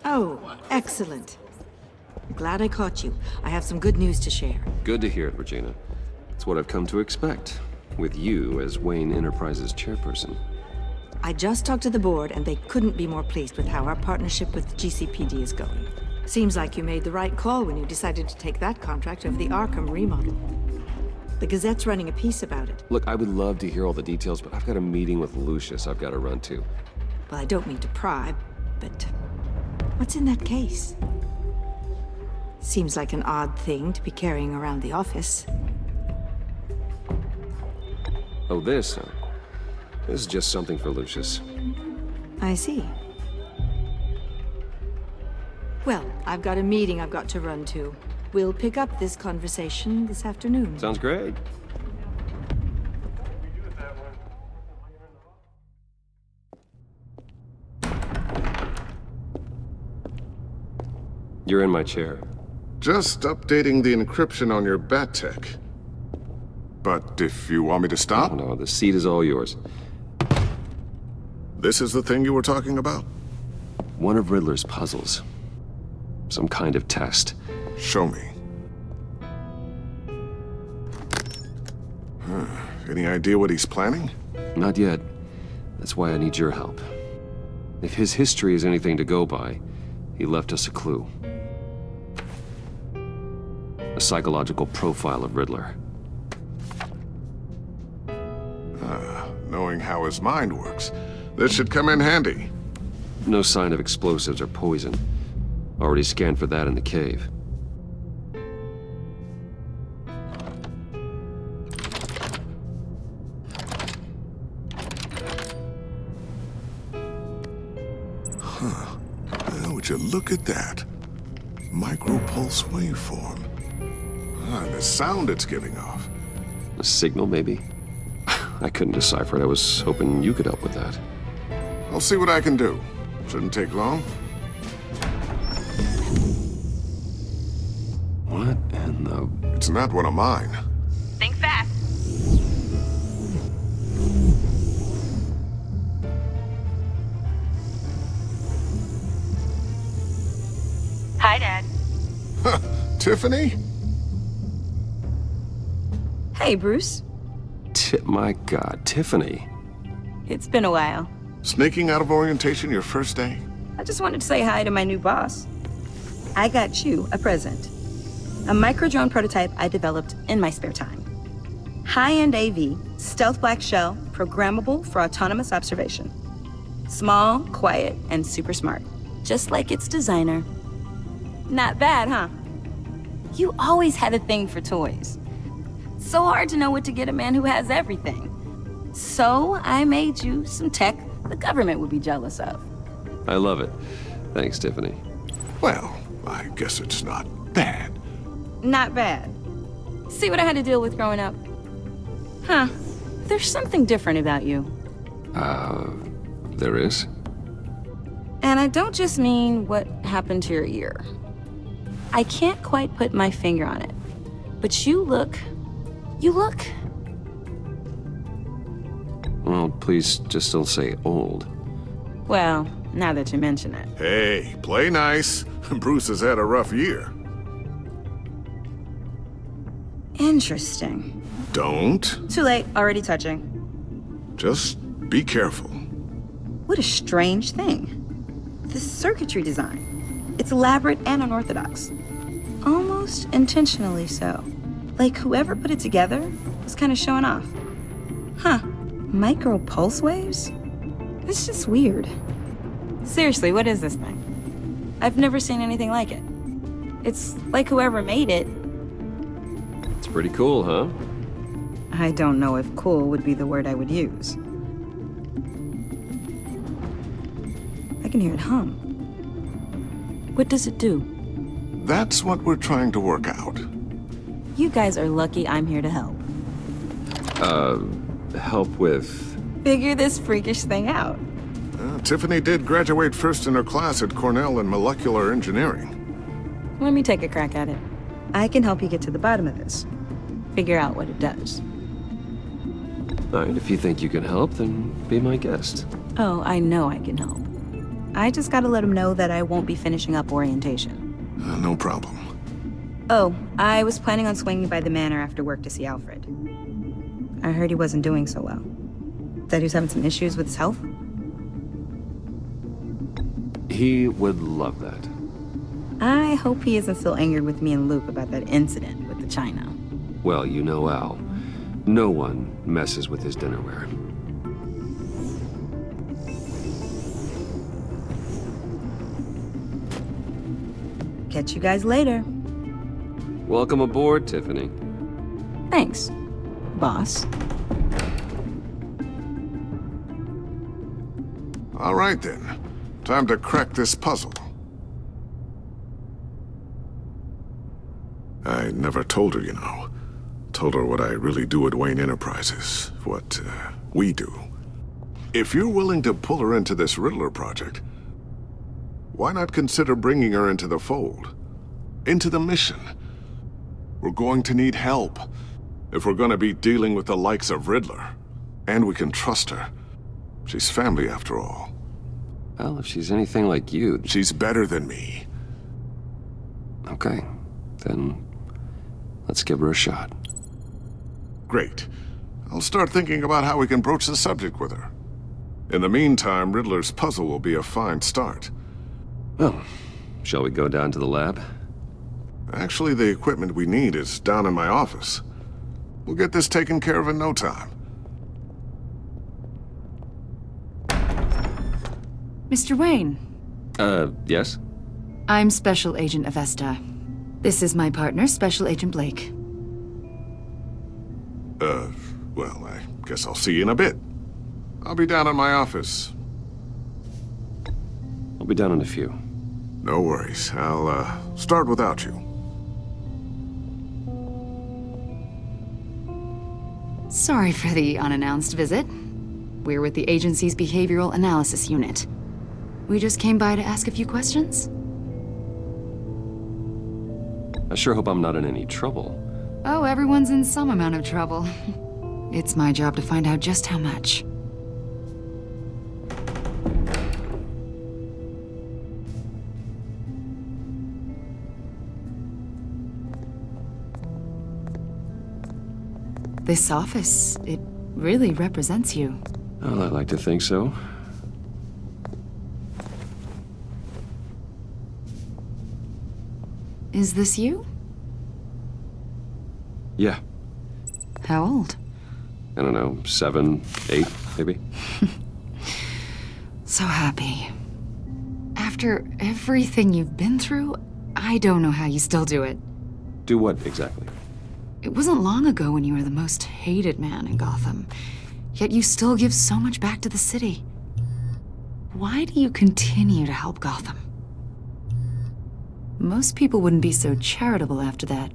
Oh, excellent. Glad I caught you. I have some good news to share. Good to hear it, Regina. It's what I've come to expect, with you as Wayne Enterprises chairperson. I just talked to the board, and they couldn't be more pleased with how our partnership with GCPD is going. Seems like you made the right call when you decided to take that contract over the Arkham remodel. The Gazette's running a piece about it. Look, I would love to hear all the details, but I've got a meeting with Lucius I've got to run to. Well, I don't mean to pry, but what's in that case? Seems like an odd thing to be carrying around the office. Oh, this, huh? This is just something for Lucius. I see. Well, I've got a meeting I've got to run to. We'll pick up this conversation this afternoon. Sounds great. You're in my chair. Just updating the encryption on your bat tech. But if you want me to stop? Oh, no, the seat is all yours. This is the thing you were talking about? One of Riddler's puzzles. Some kind of test. Show me. Any idea what he's planning? Not yet. That's why I need your help. If his history is anything to go by, he left us a clue. A psychological profile of Riddler. Knowing how his mind works, this should come in handy. No sign of explosives or poison. Already scanned for that in the cave. Would you look at that? Micropulse waveform. And the sound it's giving off. A signal, maybe? I couldn't decipher it. I was hoping you could help with that. I'll see what I can do. Shouldn't take long. What in the... It's not one of mine. Think fast. Hi, Dad. Tiffany? Hey, Bruce. My God, Tiffany. It's been a while. Sneaking out of orientation your first day? I just wanted to say hi to my new boss. I got you a present. A micro-drone prototype I developed in my spare time. High-end AV, stealth black shell, programmable for autonomous observation. Small, quiet, and super smart. Just like its designer. Not bad, huh? You always had a thing for toys. So hard to know what to get a man who has everything. So I made you some tech the government would be jealous of. I love it. Thanks, Tiffany. Well, I guess it's not bad. Not bad. See what I had to deal with growing up? Huh. There's something different about you. There is? And I don't just mean what happened to your ear. I can't quite put my finger on it. But you look... Well, please just don't say old. Well, now that you mention it. Hey, play nice. Bruce has had a rough year. Interesting. Don't. Too late, already touching. Just be careful. What a strange thing. The circuitry design. It's elaborate and unorthodox. Almost intentionally so. Like whoever put it together was kind of showing off. Huh. Micro pulse waves? It's just weird. Seriously, what is this thing? I've never seen anything like it. It's like whoever made it. It's pretty cool, huh? I don't know if cool would be the word I would use. I can hear it hum. What does it do? That's what we're trying to work out. You guys are lucky I'm here to help. Help with... Figure this freakish thing out. Tiffany did graduate first in her class at Cornell in molecular engineering. Let me take a crack at it. I can help you get to the bottom of this. Figure out what it does. All right, if you think you can help, then be my guest. Oh, I know I can help. I just gotta let him know that I won't be finishing up orientation. No problem. Oh, I was planning on swinging by the manor after work to see Alfred. I heard he wasn't doing so well. Said he was having some issues with his health. He would love that. I hope he isn't still angered with me and Luke about that incident with the china. Well, you know Al. No one messes with his dinnerware. Catch you guys later. Welcome aboard, Tiffany. Thanks, boss. All right, then. Time to crack this puzzle. I never told her, you know. Told her what I really do at Wayne Enterprises. What, we do. If you're willing to pull her into this Riddler project, why not consider bringing her into the fold? Into the mission? We're going to need help if we're going to be dealing with the likes of Riddler. And we can trust her. She's family, after all. Well, if she's anything like you... She's better than me. Okay, then let's give her a shot. Great. I'll start thinking about how we can broach the subject with her. In the meantime, Riddler's puzzle will be a fine start. Well, shall we go down to the lab? Actually, the equipment we need is down in my office. We'll get this taken care of in no time. Mr. Wayne. Yes? I'm Special Agent Avesta. This is my partner, Special Agent Blake. Well, I guess I'll see you in a bit. I'll be down in my office. I'll be down in a few. No worries. I'll, start without you. Sorry for the unannounced visit. We're with the agency's behavioral analysis unit. We just came by to ask a few questions. I sure hope I'm not in any trouble. Oh, everyone's in some amount of trouble. It's my job to find out just how much. This office, it really represents you. Well, I like to think so. Is this you? Yeah. How old? I don't know, 7, 8, maybe? So happy. After everything you've been through, I don't know how you still do it. Do what, exactly? It wasn't long ago when you were the most hated man in Gotham, yet you still give so much back to the city. Why do you continue to help Gotham? Most people wouldn't be so charitable after that.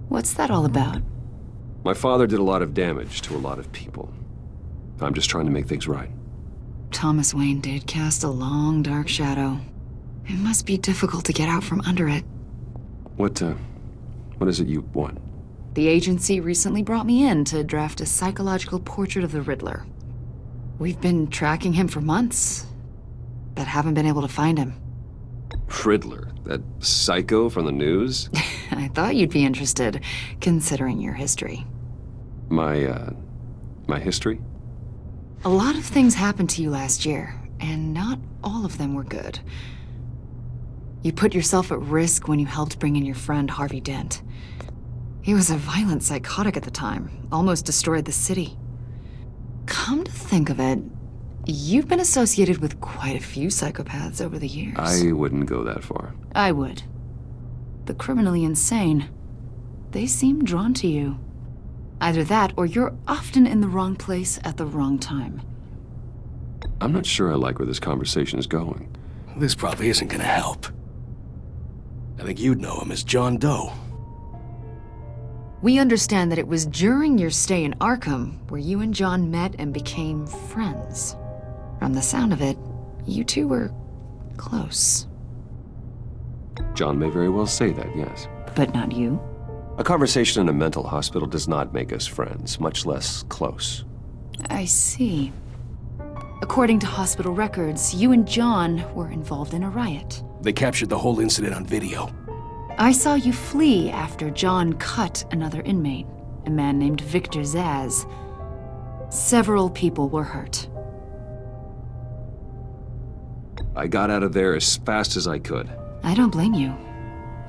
What's that all about? My father did a lot of damage to a lot of people. I'm just trying to make things right. Thomas Wayne did cast a long, dark shadow. It must be difficult to get out from under it. What is it you want? The agency recently brought me in to draft a psychological portrait of the Riddler. We've been tracking him for months, but haven't been able to find him. Riddler? That psycho from the news? I thought you'd be interested, considering your history. My history? A lot of things happened to you last year, and not all of them were good. You put yourself at risk when you helped bring in your friend Harvey Dent. He was a violent psychotic at the time, almost destroyed the city. Come to think of it, you've been associated with quite a few psychopaths over the years. I wouldn't go that far. I would. The criminally insane. They seem drawn to you. Either that, or you're often in the wrong place at the wrong time. I'm not sure I like where this conversation is going. This probably isn't gonna help. I think you'd know him as John Doe. We understand that it was during your stay in Arkham where you and John met and became friends. From the sound of it, you two were close. John may very well say that, yes. But not you? A conversation in a mental hospital does not make us friends, much less close. I see. According to hospital records, you and John were involved in a riot. They captured the whole incident on video. I saw you flee after John cut another inmate, a man named Victor Zaz. Several people were hurt. I got out of there as fast as I could. I don't blame you.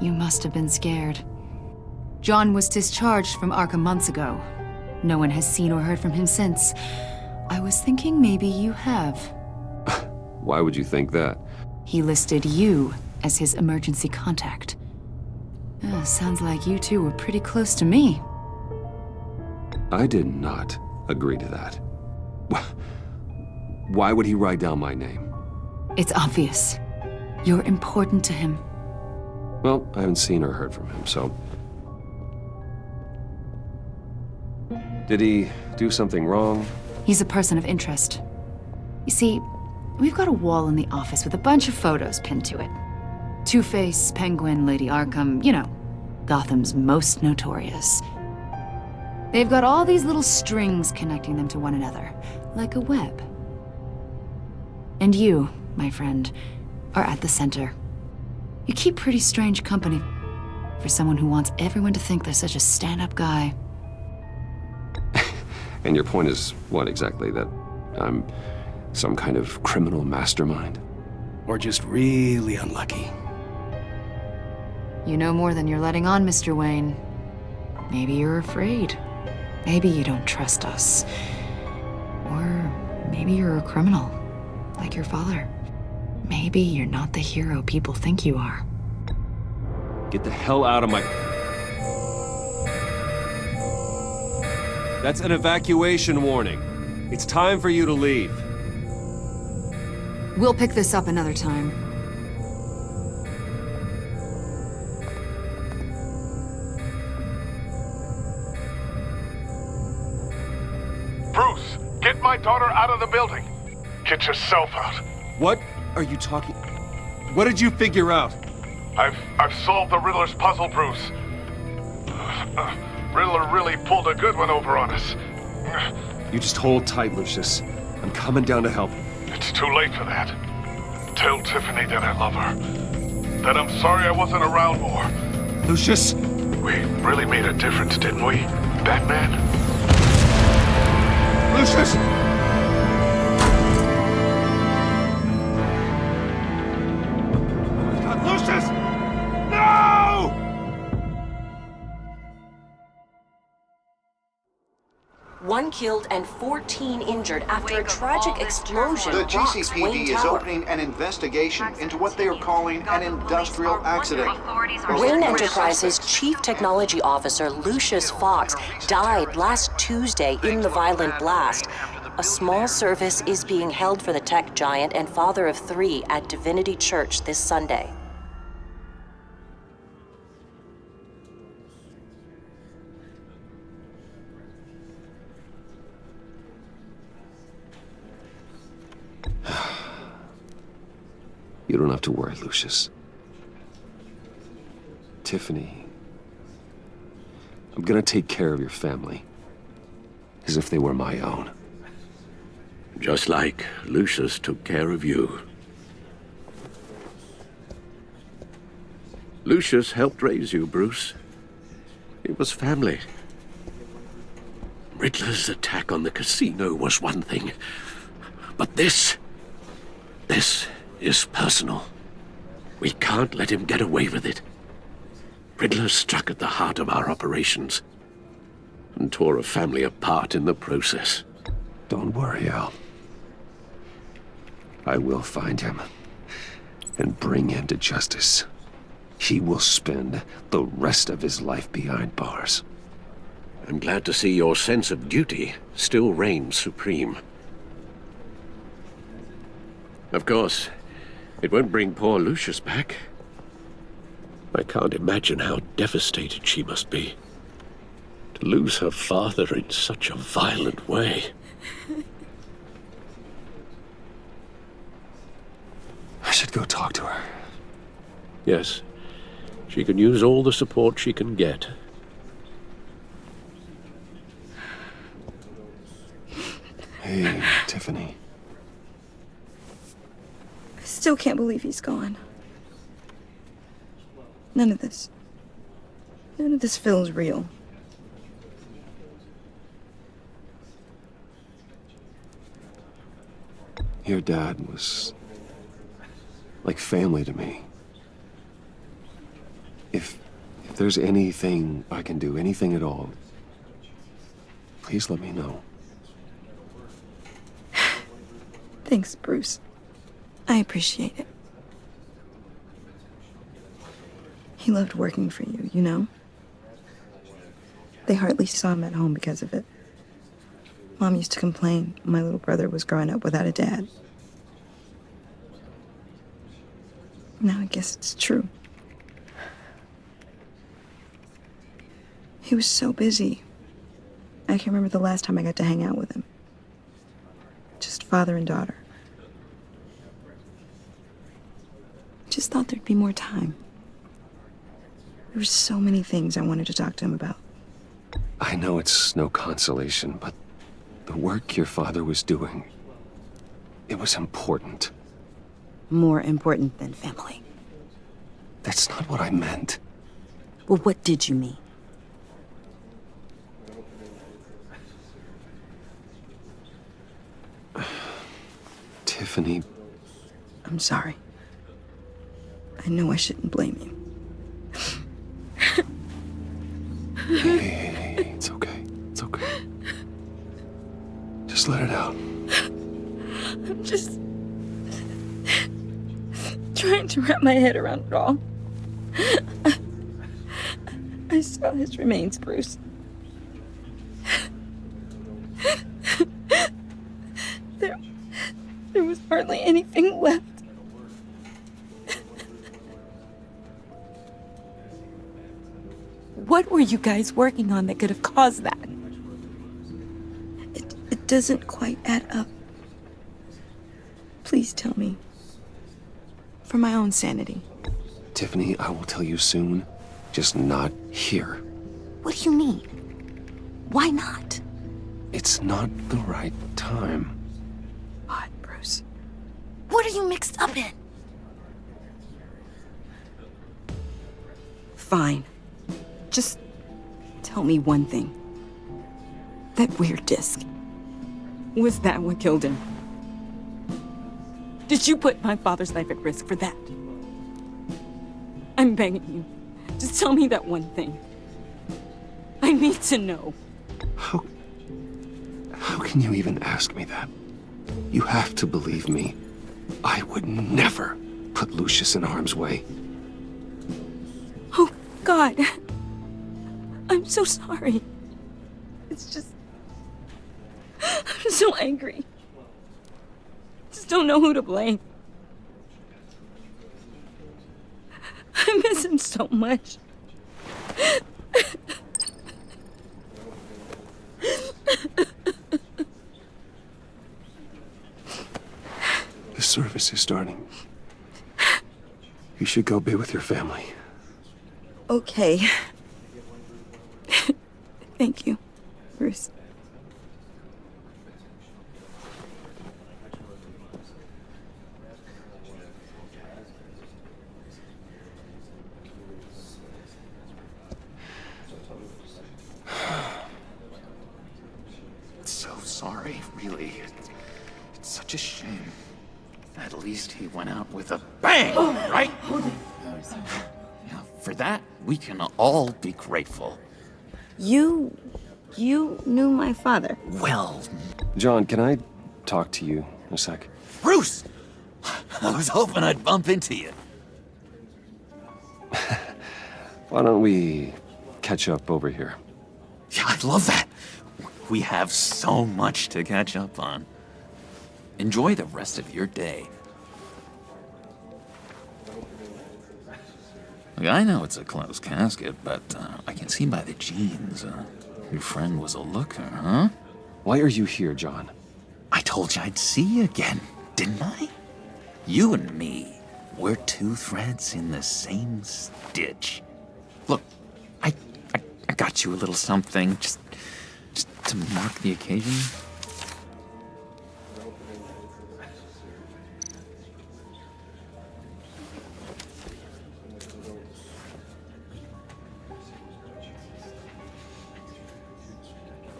You must have been scared. John was discharged from Arkham months ago. No one has seen or heard from him since. I was thinking maybe you have. Why would you think that? He listed you as his emergency contact. Sounds like you two were pretty close to me. I did not agree to that. Why would he write down my name? It's obvious. You're important to him. Well, I haven't seen or heard from him, so... Did he do something wrong? He's a person of interest. You see, we've got a wall in the office with a bunch of photos pinned to it. Two-Face, Penguin, Lady Arkham, you know, Gotham's most notorious. They've got all these little strings connecting them to one another, like a web. And you, my friend, are at the center. You keep pretty strange company for someone who wants everyone to think they're such a stand-up guy. And your point is what exactly? That I'm some kind of criminal mastermind? Or just really unlucky. You know more than you're letting on, Mr. Wayne. Maybe you're afraid. Maybe you don't trust us. Or maybe you're a criminal, like your father. Maybe you're not the hero people think you are. Get the hell out of my... That's an evacuation warning. It's time for you to leave. We'll pick this up another time. Bruce, get my daughter out of the building. Get yourself out. What are you talking... What did you figure out? I've solved the Riddler's puzzle, Bruce. Riddler really pulled a good one over on us. You just hold tight, Lucius. I'm coming down to help. It's too late for that. Tell Tiffany that I love her. That I'm sorry I wasn't around more. Lucius! We really made a difference, didn't we, Batman? Lucius! Oh my God, Lucius! No! One killed and 14 injured after a tragic explosion The rocks Wayne GCPD is Tower. opening an investigation into what they are calling an industrial accident. Wayne Enterprises' chief technology officer, Lucius Fox, died last Tuesday in the violent blast. A small service is being held for the tech giant and father of 3 at Divinity Church this Sunday. You don't have to worry, Lucius. Tiffany, I'm gonna take care of your family. As if they were my own. Just like Lucius took care of you. Lucius helped raise you, Bruce. It was family. Riddler's attack on the casino was one thing. But this is personal. We can't let him get away with it. Riddler struck at the heart of our operations and tore a family apart in the process. Don't worry, Al. I will find him and bring him to justice. He will spend the rest of his life behind bars. I'm glad to see your sense of duty still reigns supreme. Of course, it won't bring poor Lucius back. I can't imagine how devastated she must be. To lose her father in such a violent way. I should go talk to her. Yes, she can use all the support she can get. Hey, Tiffany. still can't believe he's gone. None of this feels real. Your dad was like family to me. If there's anything I can do, anything at all, please let me know. Thanks, Bruce. I appreciate it. He loved working for you, you know? They hardly saw him at home because of it. Mom used to complain my little brother was growing up without a dad. Now I guess it's true. He was so busy. I can't remember the last time I got to hang out with him. Just father and daughter. Just thought there'd be more time. There were so many things I wanted to talk to him about. I know it's no consolation, but the work your father was doing, it was important. More important than family. That's not what I meant. Well, what did you mean? Tiffany. I'm sorry. I know I shouldn't blame you. Hey, it's okay. It's okay. Just let it out. I'm just trying to wrap my head around it all. I saw his remains, Bruce. There was hardly anything left. What were you guys working on that could have caused that? It doesn't quite add up. Please tell me. For my own sanity. Tiffany, I will tell you soon. Just not here. What do you mean? Why not? It's not the right time. What, Bruce? What are you mixed up in? Fine. Just tell me one thing. That weird disc. Was that what killed him? Did you put my father's life at risk for that? I'm begging you. Just tell me that one thing. I need to know. How can you even ask me that? You have to believe me. I would never put Lucius in harm's way. Oh, God. I'm so sorry. It's just... I'm so angry. Just don't know who to blame. I miss him so much. The service is starting. You should go be with your family. Okay. Thank you, Bruce. So sorry, really. It's such a shame. At least he went out with a bang, right? Yeah, for that, we can all be grateful. You knew my father. Well, John, can I talk to you a sec? Bruce! I was hoping I'd bump into you. Why don't we catch up over here? Yeah, I love that. We have so much to catch up on. Enjoy the rest of your day. Look, I know it's a closed casket, but I can see by the jeans, your friend was a looker, huh? Why are you here, John? I told you I'd see you again, didn't I? You and me, we're two threads in the same stitch. Look, I got you a little something, just to mark the occasion.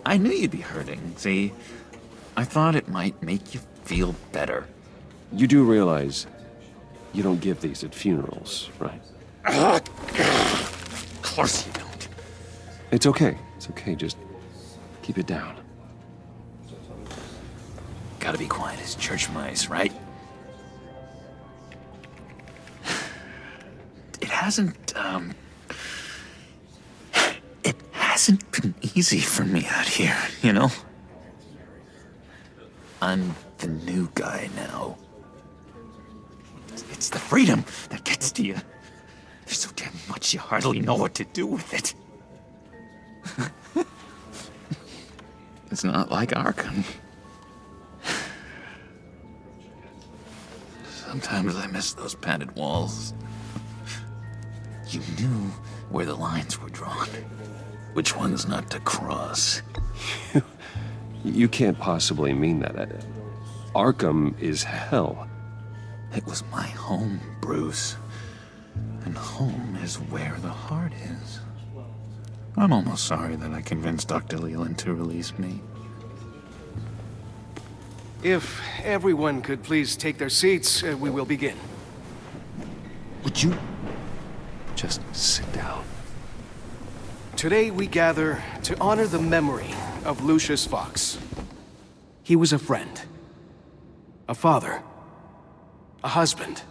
I knew you'd be hurting, see? I thought it might make you feel better. You do realize you don't give these at funerals, right? Of course you don't. It's okay. It's okay. Just keep it down. Gotta be quiet as church mice, right? It hasn't been easy for me out here, you know? I'm the new guy now. It's the freedom that gets to you. There's so damn much you hardly know what to do with it. It's not like Arkham. Sometimes I miss those padded walls. You knew where the lines were drawn. Which ones not to cross. You can't possibly mean that. Arkham is hell. It was my home, Bruce. And home is where the heart is. I'm almost sorry that I convinced Dr. Leland to release me. If everyone could please take their seats, we will begin. Would you? Just sit down. Today we gather to honor the memory of Lucius Fox. He was a friend, a father, a husband,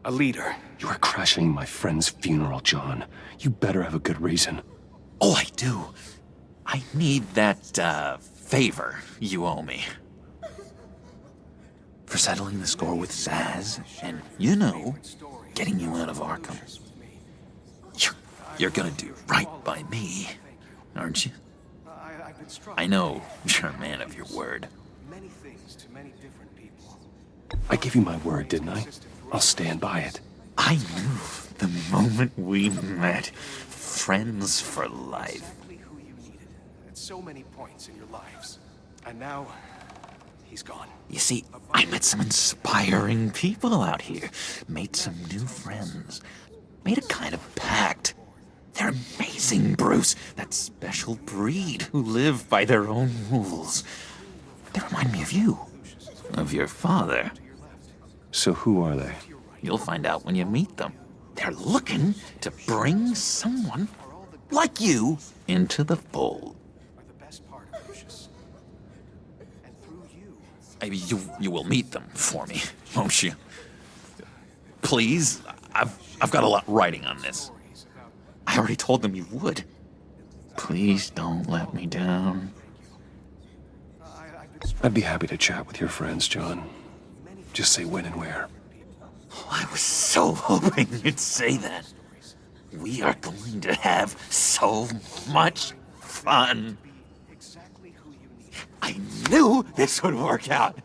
a leader. You are crashing my friend's funeral, John. You better have a good reason. Oh, I do. I need that, favor you owe me. For settling the score with Zaz, and, you know, getting you out of Arkham. You're gonna do right by me, aren't you? I know you're a man of your word. Many things to many different people. I gave you my word, didn't I? I'll stand by it. I knew the moment we met. Friends for life. Exactly who you needed at so many points in your lives. And now, he's gone. You see, I met some inspiring people out here. Made some new friends. Made a kind of pact. They're amazing, Bruce. That special breed who live by their own rules. They remind me of you. Of your father. So who are they? You'll find out when you meet them. They're looking to bring someone like you into the fold. Are the best part of Lucius. And through you. Maybe you will meet them for me, won't you? Please, I've got a lot writing on this. I already told them you would. Please don't let me down. I'd be happy to chat with your friends, John. Just say when and where. Oh, I was so hoping you'd say that. We are going to have so much fun. I knew this would work out.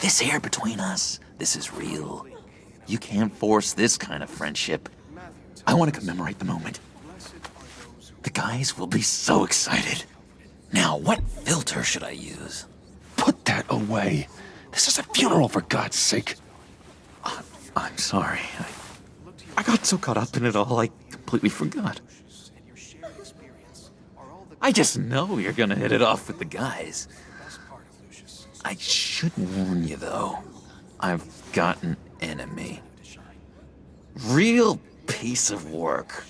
This here between us, this is real. You can't force this kind of friendship. I want to commemorate the moment. The guys will be so excited. Now, what filter should I use? Put that away. This is a funeral, for God's sake. I'm sorry. I got so caught up in it all, I completely forgot. I just know you're gonna hit it off with the guys. I should warn you, though. I've got an enemy. Real piece of work.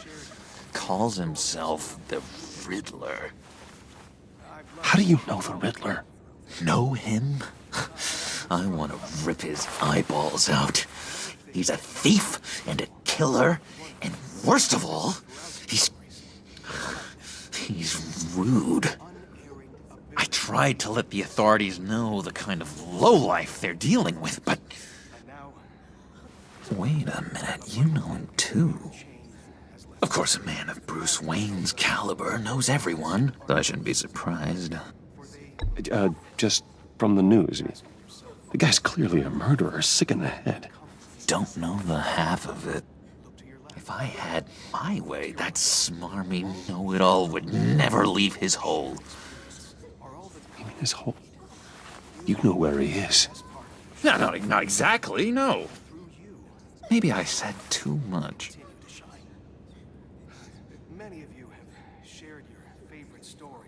Calls himself the Riddler. How do you know the Riddler? Know him? I want to rip his eyeballs out. He's a thief and a killer, and worst of all, he's rude. I tried to let the authorities know the kind of lowlife they're dealing with, but... Wait a minute, you know him too. Of course, a man of Bruce Wayne's caliber knows everyone, so I shouldn't be surprised. Just from the news. The guy's clearly a murderer, sick in the head. Don't know the half of it. If I had my way, that smarmy know-it-all would never leave his hole. You mean his hole? You know where he is. No, not exactly, no. Maybe I said too much. Many of you have shared your favorite stories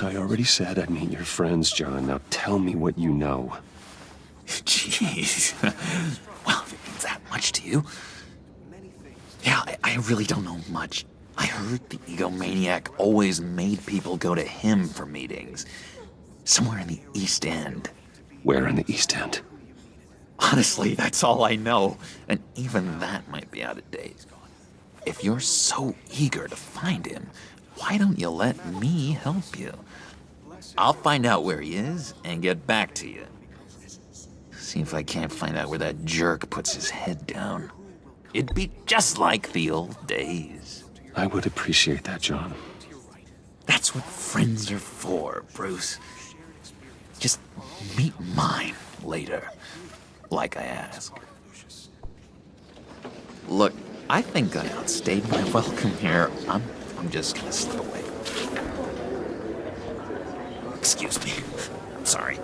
I already said I'd meet your friends, John. Now tell me what you know. Jeez. Well, if it means that much to you. Yeah, I really don't know much. I heard the egomaniac always made people go to him for meetings. Somewhere in the East End. Where in the East End? Honestly, that's all I know. And even that might be out of date. If you're so eager to find him, why don't you let me help you? I'll find out where he is and get back to you. See if I can't find out where that jerk puts his head down. It'd be just like the old days. I would appreciate that, John. That's what friends are for, Bruce. Just meet mine later, like I asked. Look, I think I outstayed my welcome here. I'm just gonna slip away. Excuse me. I'm sorry.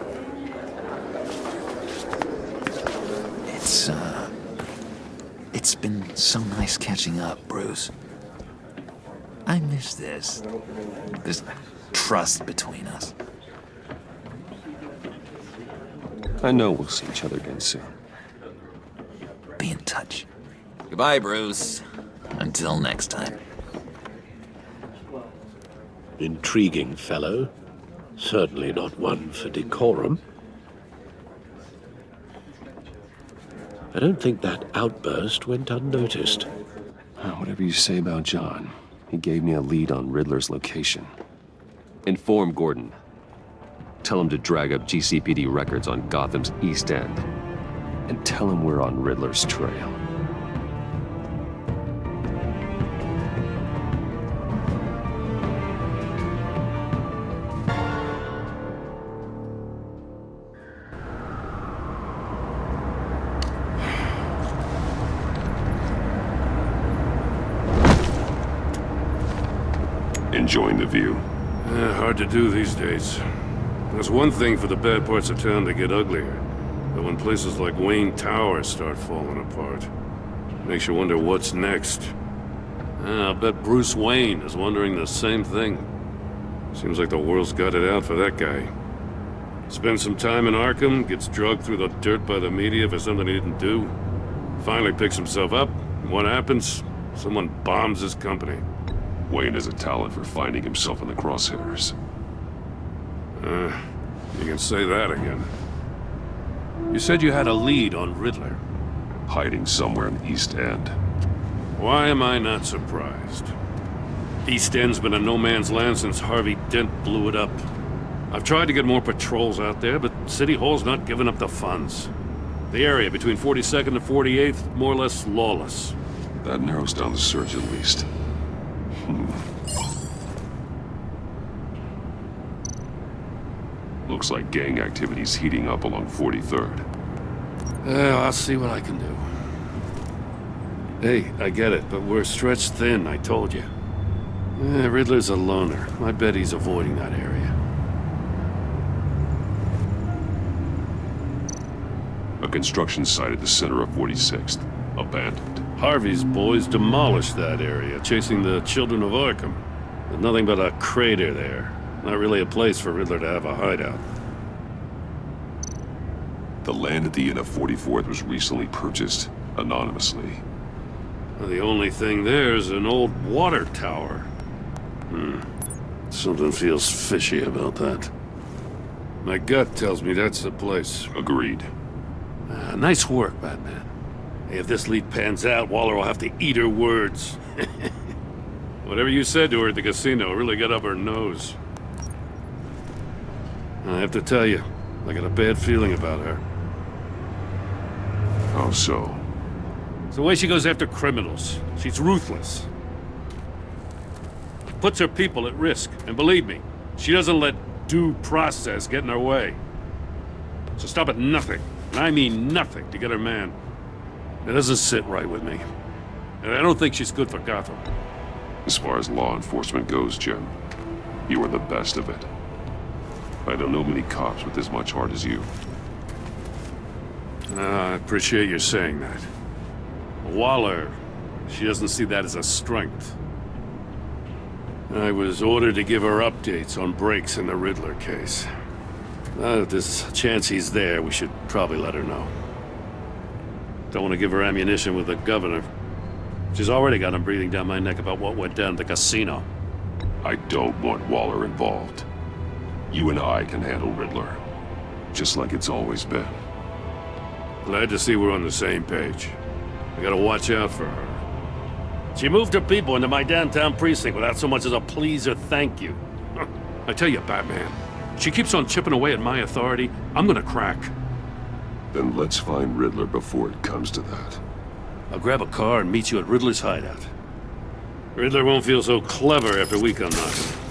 It's been so nice catching up, Bruce. I miss this trust between us. I know we'll see each other again soon. Be in touch. Goodbye, Bruce. Until next time. Intriguing fellow. Certainly not one for decorum. I don't think that outburst went unnoticed. Whatever you say about John, he gave me a lead on Riddler's location. Inform Gordon. Tell him to drag up GCPD records on Gotham's East End. And tell him we're on Riddler's trail. Enjoying the view? Hard to do these days. There's one thing for the bad parts of town to get uglier, but when places like Wayne Tower start falling apart, makes you wonder what's next. I'll bet Bruce Wayne is wondering the same thing. Seems like the world's got it out for that guy. Spends some time in Arkham, gets drugged through the dirt by the media for something he didn't do. Finally picks himself up, and what happens? Someone bombs his company. Wayne has a talent for finding himself in the crosshairs. You can say that again. You said you had a lead on Riddler. Hiding somewhere in the East End. Why am I not surprised? East End's been a no-man's land since Harvey Dent blew it up. I've tried to get more patrols out there, but City Hall's not giving up the funds. The area between 42nd and 48th, more or less lawless. That narrows down the search at least. Looks like gang activity's heating up along 43rd. I'll see what I can do. Hey, I get it, but we're stretched thin, I told you. Riddler's a loner. I bet he's avoiding that area. A construction site at the center of 46th. Abandoned. Harvey's boys demolished that area, chasing the children of Arkham. There's nothing but a crater there. Not really a place for Riddler to have a hideout. The land at the end of 44th was recently purchased anonymously. Well, the only thing there is an old water tower. Something feels fishy about that. My gut tells me that's the place. Agreed. Nice work, Batman. Hey, if this lead pans out, Waller will have to eat her words. Whatever you said to her at the casino really got up her nose. I have to tell you, I got a bad feeling about her. How so? It's the way she goes after criminals. She's ruthless. Puts her people at risk, and believe me, she doesn't let due process get in her way. So stop at nothing, and I mean nothing, to get her man. It doesn't sit right with me. And I don't think she's good for Gotham. As far as law enforcement goes, Jim, you are the best of it. I don't know many cops with as much heart as you. I appreciate you saying that. Waller, she doesn't see that as a strength. I was ordered to give her updates on breaks in the Riddler case. If there's a chance he's there, we should probably let her know. Don't want to give her ammunition with the governor. She's already got him breathing down my neck about what went down at the casino. I don't want Waller involved. You and I can handle Riddler. Just like it's always been. Glad to see we're on the same page. I gotta watch out for her. She moved her people into my downtown precinct without so much as a please or thank you. I tell you, Batman, she keeps on chipping away at my authority, I'm gonna crack. Then let's find Riddler before it comes to that. I'll grab a car and meet you at Riddler's hideout. Riddler won't feel so clever after we come knocking.